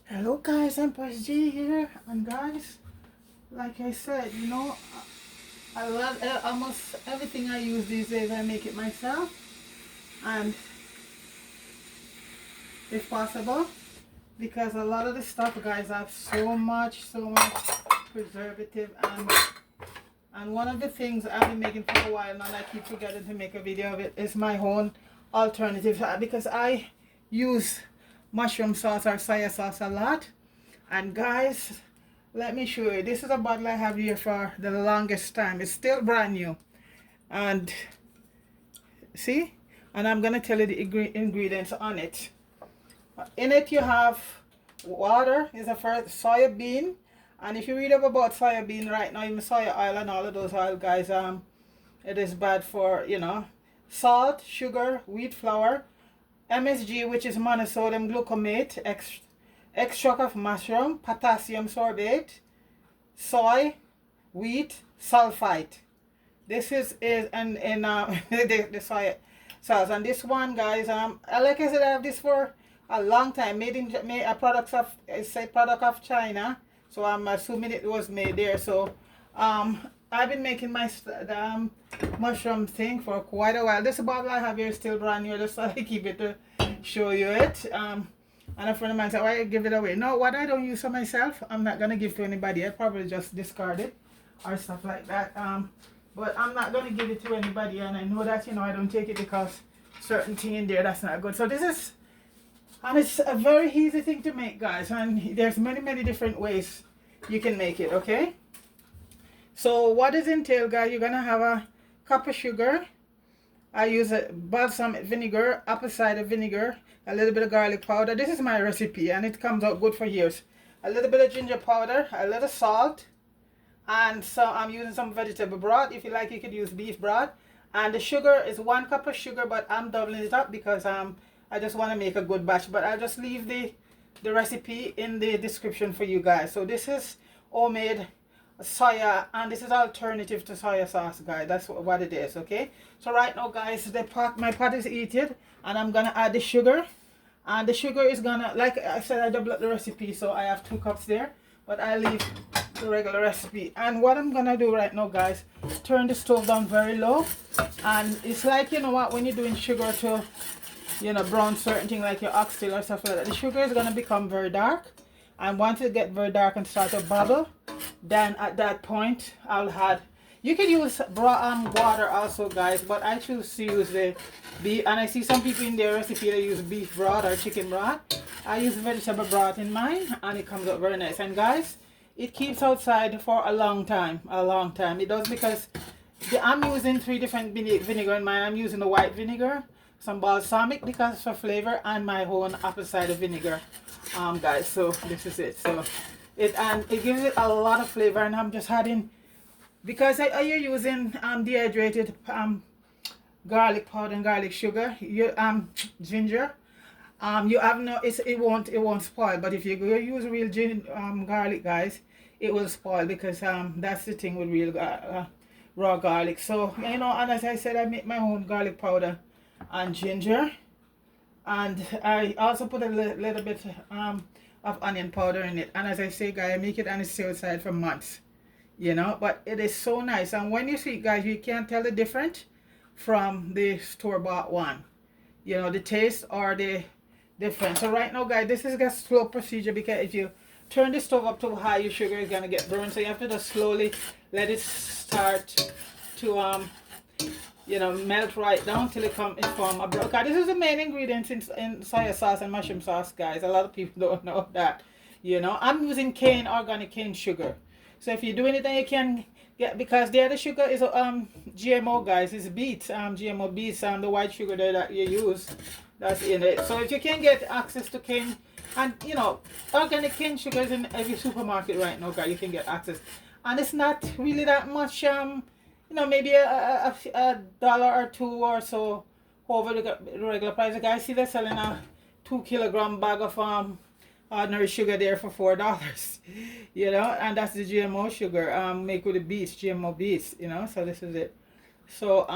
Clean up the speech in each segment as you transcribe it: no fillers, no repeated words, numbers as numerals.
Hello guys, I'm Press G here, and guys, like I said, I love almost everything I use these days. I make it myself, and if possible, because a lot of the stuff, guys, have so much preservative, and one of the things I've been making for a while now, and I keep forgetting to make a video of it, is my own alternative, because I use mushroom sauce or soya sauce a lot. And guys, let me show you. This is a bottle I have here for the longest time. It's still brand new. And see? And I'm going to tell you the ingredients on it. In it you have water, is a first soya bean. And if you read up about soya bean right now, even soya oil and all of those oil, guys, it is bad for, salt, sugar, wheat flour, MSG, which is monosodium glutamate, extract of mushroom, potassium sorbate, soy, wheat, sulfite. This is and the soy sauce. And this one, guys, like I said, I have this for a long time. Made a product of, it's a product of China, so I'm assuming it was made there. So I've been making my mushroom thing for quite a while. This bottle I have here is still brand new. Just so I keep it to show you it. And a friend of mine said, why give it away? No, what I don't use for myself, I'm not going to give to anybody. I probably just discard it or stuff like that. But I'm not going to give it to anybody. And I know that, I don't take it because certain thing in there that's not good. So this is, and it's a very easy thing to make, guys. And there's many different ways you can make it, okay? So what is entailed, guys, you're going to have a cup of sugar. I use a balsamic vinegar, apple cider vinegar, a little bit of garlic powder. This is my recipe and it comes out good for years. A little bit of ginger powder, a little salt, and so I'm using some vegetable broth. If you like, you could use beef broth. And the sugar is 1 cup of sugar, but I'm doubling it up because I just want to make a good batch. But I'll just leave the recipe in the description for you guys. So this is homemade soya, and this is alternative to soya sauce, guys. That's what it is, okay? So right now, guys, my pot is heated, and I'm gonna add the sugar. And the sugar is gonna, like I said, I double up the recipe, so I have 2 cups there, but I leave the regular recipe. And what I'm gonna do right now, guys, turn the stove down very low. And it's like, you know what, when you're doing sugar to, brown certain thing like your oxtail or stuff like that, the sugar is gonna become very dark. And once it get very dark and start to bubble, then at that point I'll add, you can use water also, guys, but I choose to use the beef. And I see some people in their recipe they use beef broth or chicken broth. I use vegetable broth in mine, and it comes out very nice. And guys, it keeps outside for a long time. It does, because I'm using 3 different vinegar in mine. I'm using the white vinegar, some balsamic because for flavor, and my own apple cider vinegar, guys. So this is it. So it gives it a lot of flavor. And I'm just adding, because you're using dehydrated garlic powder and garlic sugar, ginger, you have no, it won't spoil. But if you use real garlic, guys, it will spoil, because that's the thing with real raw garlic. So and as I said, I make my own garlic powder and ginger, and I also put a little bit of onion powder in it. And as I say, guys, I make it and it's still outside for months, but it is so nice. And when you see it, guys, you can't tell the difference from the store-bought one, the taste or the difference. So right now, guys, this is a slow procedure, because if you turn the stove up too high, your sugar is gonna get burned. So you have to just slowly let it start to melt right down till it form a broth. This is the main ingredient in soya sauce and mushroom sauce, guys. A lot of people don't know that. I'm using organic cane sugar. So if you're doing it, then you can get, because the other sugar is GMO, guys. It's beets, GMO beets, the white sugar there that you use, that's in it. So if you can get access to cane, and organic cane sugar is in every supermarket right now, guys. You can get access, and it's not really that much. Maybe a dollar or two or so over the regular price. Guys, see they're selling a 2-kilogram bag of ordinary sugar there for $4. And that's the GMO sugar make with the beets, GMO beets. So this is it. So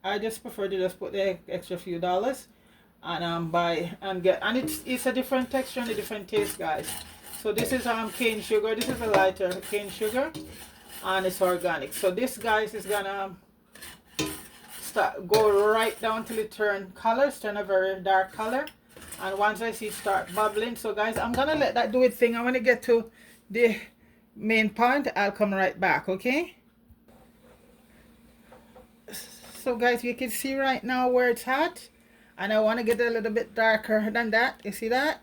I just prefer to just put the extra few dollars and it's a different texture and a different taste, guys. So this is cane sugar. This is a lighter cane sugar, and it's organic. So this, guys, is gonna go right down till it turn a very dark color. And once I see it start bubbling, so guys, I'm gonna let that do its thing. I want to get to the main point. I'll come right back, okay? So guys, you can see right now where it's hot, and I want to get it a little bit darker than that. You see that?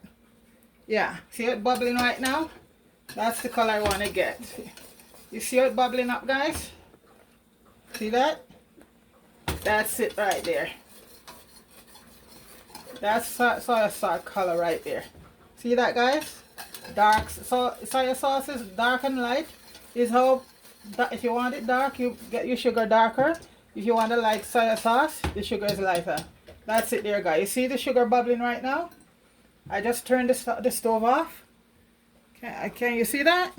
Yeah, see it bubbling right now? That's the color I want to get. You see it bubbling up, guys? See that? That's it right there. That's soy sauce color right there. See that, guys? Dark soy sauce is dark and light. Is how, if you want it dark, you get your sugar darker. If you want to like soy sauce, the sugar is lighter. That's it there, guys. You see the sugar bubbling right now? I just turned the stove off. Can you see that?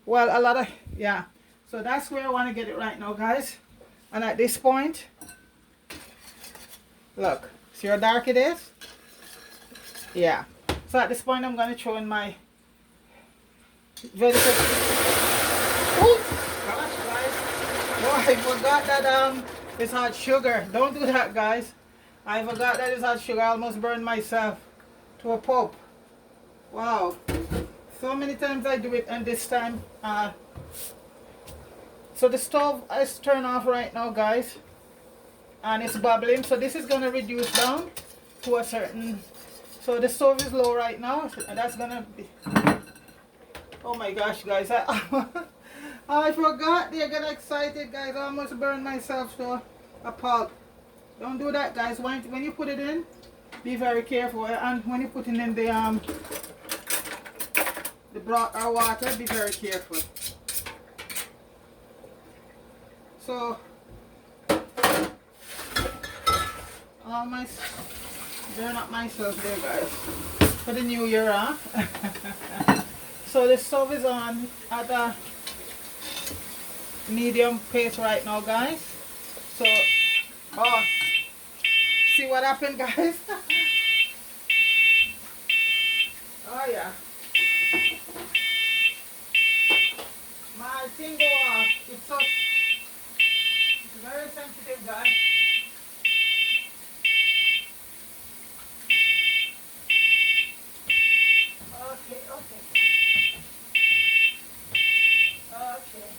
Well, yeah. So that's where I want to get it right now, guys. And at this point, look, see how dark it is? Yeah. So at this point, I'm going to throw in my vegetable. Oh, gosh, guys. Oh, I forgot that it's hot sugar. Don't do that, guys. I forgot that it's hot sugar. I almost burned myself to a pulp. Wow. So many times I do it, and this time, so the stove is turned off right now, guys, and it's bubbling. So this is going to reduce down to a certain, so the stove is low right now, and that's going to be, oh my gosh, guys, I forgot. They get excited, guys. I almost burned myself to a pulp. Don't do that, guys. When you put it in, be very careful, and when you put it in the broth or water, be very careful. So burn up myself there, guys, for the new year, huh? So the stove is on at a medium pace right now, guys. So oh, see what happened, guys? Oh yeah, my thing go off. It's very sensitive, guys. Okay.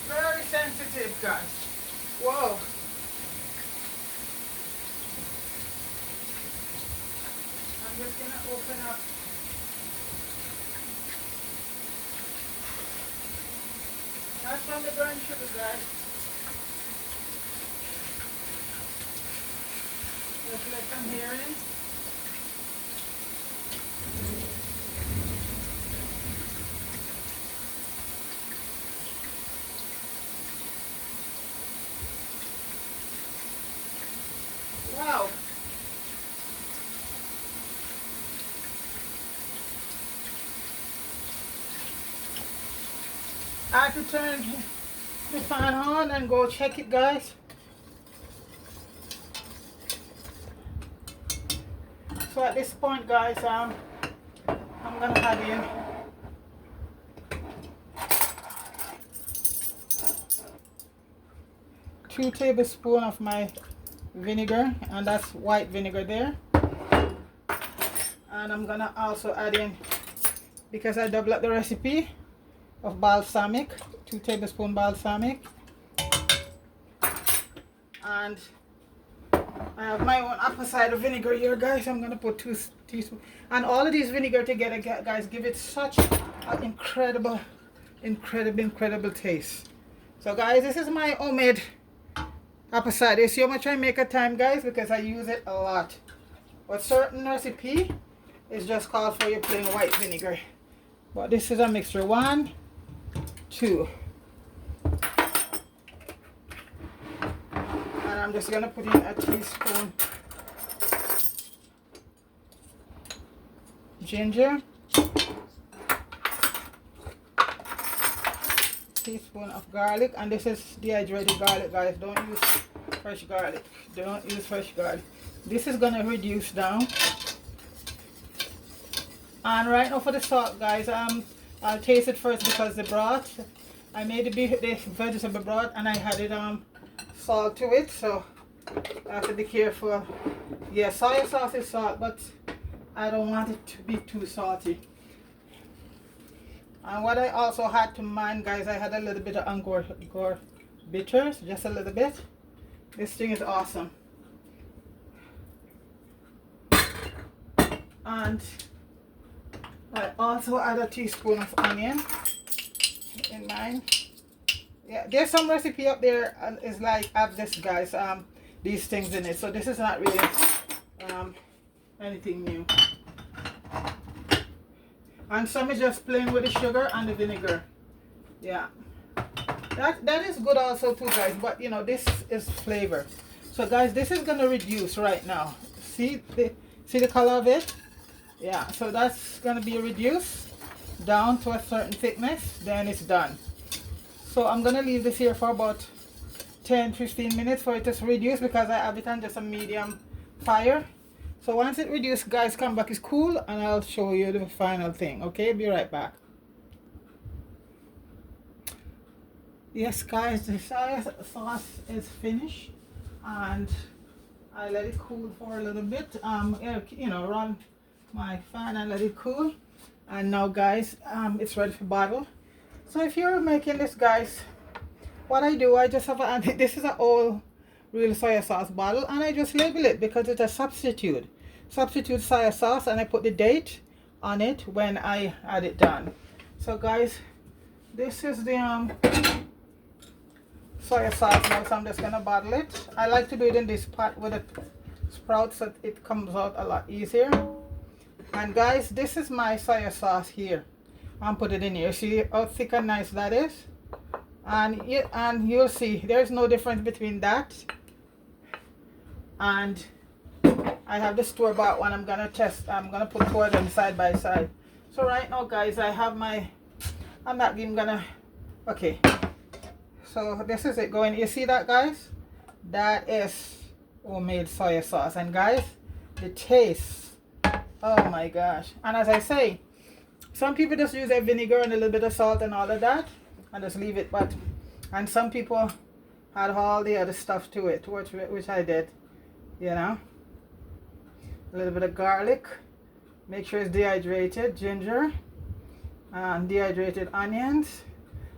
Very sensitive, guys. Whoa. I'm just gonna open up. That's from the burnt sugar, guys. Just let them hear in. Wow. I have to turn the fan on and go check it, guys. So at this point, guys, I'm gonna add in two tablespoons of my vinegar, and that's white vinegar there. And I'm gonna also add in, because I double up the recipe, of balsamic, 2 tablespoons balsamic, and I have my own apple cider vinegar here, guys. I'm gonna put 2 teaspoons, and all of these vinegar together, guys, give it such an incredible taste. So guys, this is my homemade apple cider. You see how much I make a time, guys, because I use it a lot. But certain recipe is just called for your plain white vinegar, but this is a mixture. 1, 2, and I'm just gonna put in a teaspoon ginger, teaspoon of garlic, and this is dehydrated garlic, guys. Don't use fresh garlic. Don't use fresh garlic. This is gonna reduce down. And right now for the salt, guys, I'll taste it first because the broth, I made the vegetable broth and I had it salt to it, so I have to be careful. Yeah, soy sauce is salt, but I don't want it to be too salty. And what I also had to mind, guys, I had a little bit of Angkor bitters, just a little bit. This thing is awesome. And I also add a teaspoon of onion in mine. Yeah, there's some recipe up there and it's like have this, guys, these things in it, so this is not really anything new. And some is just plain with the sugar and the vinegar. Yeah, that is good also too, guys, but you know, this is flavor. So guys, this is gonna reduce right now. See the color of it? Yeah, so that's gonna be reduced down to a certain thickness, then it's done. So I'm gonna leave this here for about 10-15 minutes for it to reduce because I have it on just a medium fire. So once it reduces, guys, come back, it's cool, and I'll show you the final thing. Okay, be right back. Yes, guys, the soy sauce is finished, and I let it cool for a little bit. You know, run my fan and let it cool, and now, guys, it's ready for bottle. So if you're making this, guys, what I do, I just have this is an all real soy sauce bottle, and I just label it because it's a substitute soy sauce, and I put the date on it when I had it done. So guys, this is the soy sauce now, so I'm just gonna bottle it. I like to do it in this pot with the sprouts so it comes out a lot easier. And guys, this is my soy sauce here. I'm put it in here. See how thick and nice that is? And you'll see there's no difference between that and I have the store-bought one. I'm gonna test. I'm gonna put two of them side by side. So right now, guys, I have my, I'm not even gonna, okay, so this is it going. You see that, guys? That is homemade soy sauce, and guys, the taste, oh my gosh. And as I say, some people just use their vinegar and a little bit of salt and all of that and just leave it, but and some people add all the other stuff to it, which I did, you know. A little bit of garlic, make sure it's dehydrated, ginger, and dehydrated onions,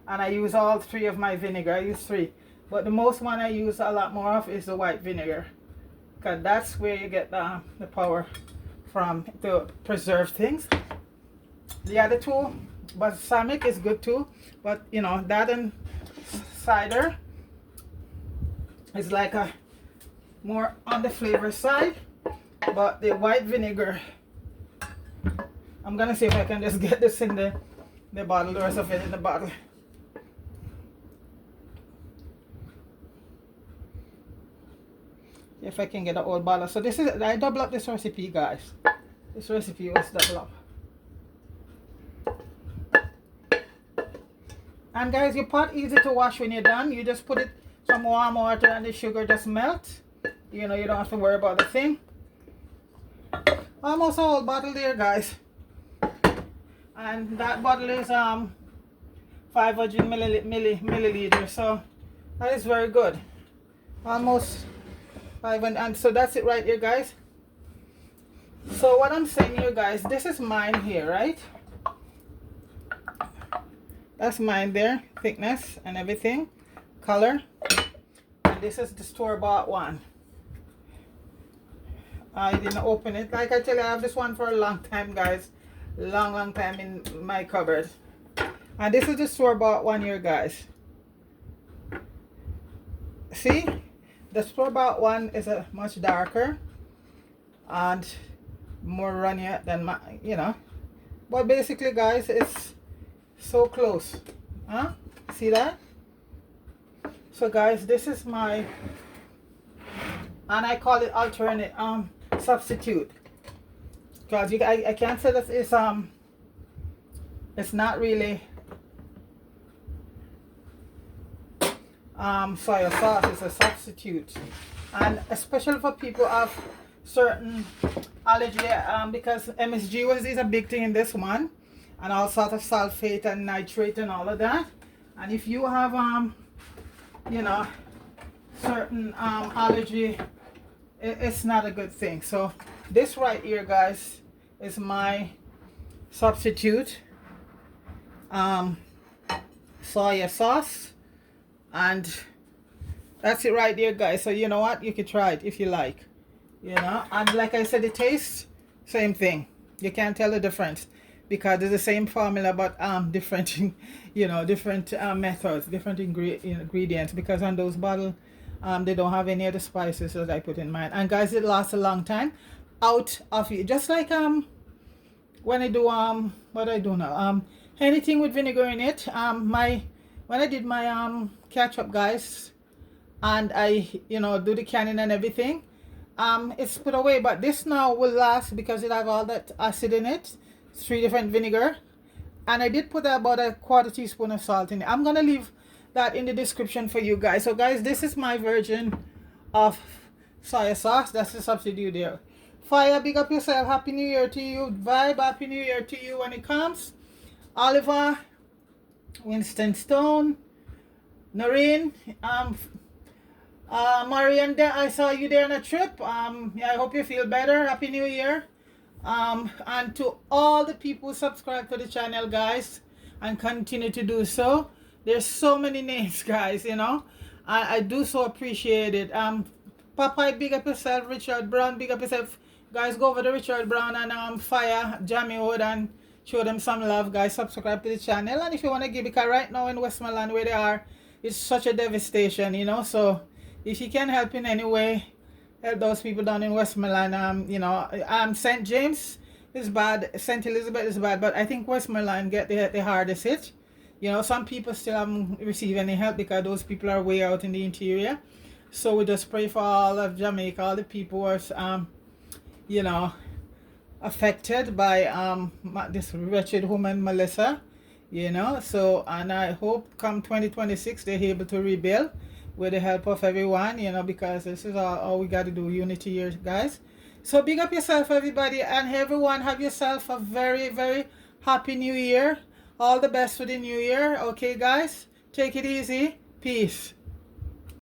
and I use all three of my vinegar. I use three, but the most one I use a lot more of is the white vinegar, because that's where you get the power from to preserve things. The other two, balsamic is good too, but you know, that and cider is like a more on the flavor side. But the white vinegar, I'm gonna see if I can just get this in the bottle, the rest of it in the bottle. If I can get a whole bottle. So this is, I double up this recipe, guys. This recipe was double up. And guys, your pot easy to wash when you're done. You just put it some warm water and the sugar just melt. You know, you don't have to worry about the thing. Almost a whole bottle there, guys, and that bottle is 500 milliliters, so that is very good. Almost 500, and so that's it right here, guys. So what I'm saying here, guys, this is mine here, right? That's mine there, thickness and everything, color, and this is the store-bought one. I didn't open it. Like I tell you, I have this one for a long time, guys. Long time in my cupboard. And this is the store-bought one here, guys. See? The store-bought one is a much darker and more runnier than my, you know. But basically, guys, it's so close. Huh? See that? So, guys, this is my, and I call it alternate substitute, because I can't say that it's not really soy sauce. It's a substitute, and especially for people who have certain allergy, because MSG is a big thing in this one, and all sort of sulfate and nitrate and all of that. And if you have you know, certain allergy, it's not a good thing. So this right here, guys, is my substitute soy sauce, and that's it right there, guys. So you know what, you can try it if you like, you know. And like I said, the taste, same thing. You can't tell the difference because it's the same formula, but different you know, different methods, different ingredients, because on those bottles they don't have any of the spices that I put in mine. And guys, it lasts a long time out of it, just like when I do what I do now, anything with vinegar in it. When I did my ketchup, guys, and I, you know, do the canning and everything, it's put away. But this now will last because it have all that acid in it. 3 different vinegar, and I did put about a 1/4 teaspoon of salt in it. I'm gonna leave that in the description for you guys. So guys, this is my version of soy sauce. That's the substitute there. Fire, big up yourself. Happy New Year to you. Vibe, Happy New Year to you when it comes. Oliver, Winston Stone, Noreen, Marian, I saw you there on a trip. Yeah, I hope you feel better. Happy New Year. And to all the people who subscribe to the channel, guys, and continue to do so. There's so many names, guys, you know. I do so appreciate it. Popeye, big up yourself. Richard Brown, big up yourself. Guys, go over to Richard Brown and Fire Jammy Wood and show them some love, guys. Subscribe to the channel. And if you want to give, because right now in Westmoreland where they are, it's such a devastation, you know. So if you can help in any way, help those people down in Westmoreland. You know, St. James is bad, St. Elizabeth is bad, but I think Westmoreland get the hardest hit. You know, some people still haven't received any help because those people are way out in the interior. So we just pray for all of Jamaica, all the people who are, you know, affected by this wretched woman Melissa, you know. So, and I hope come 2026 they're able to rebuild with the help of everyone, you know, because this is all we got to do, unity here, guys. So big up yourself, everybody, and everyone have yourself a very, very happy new year. All the best for the new year. Okay, guys, take it easy. Peace.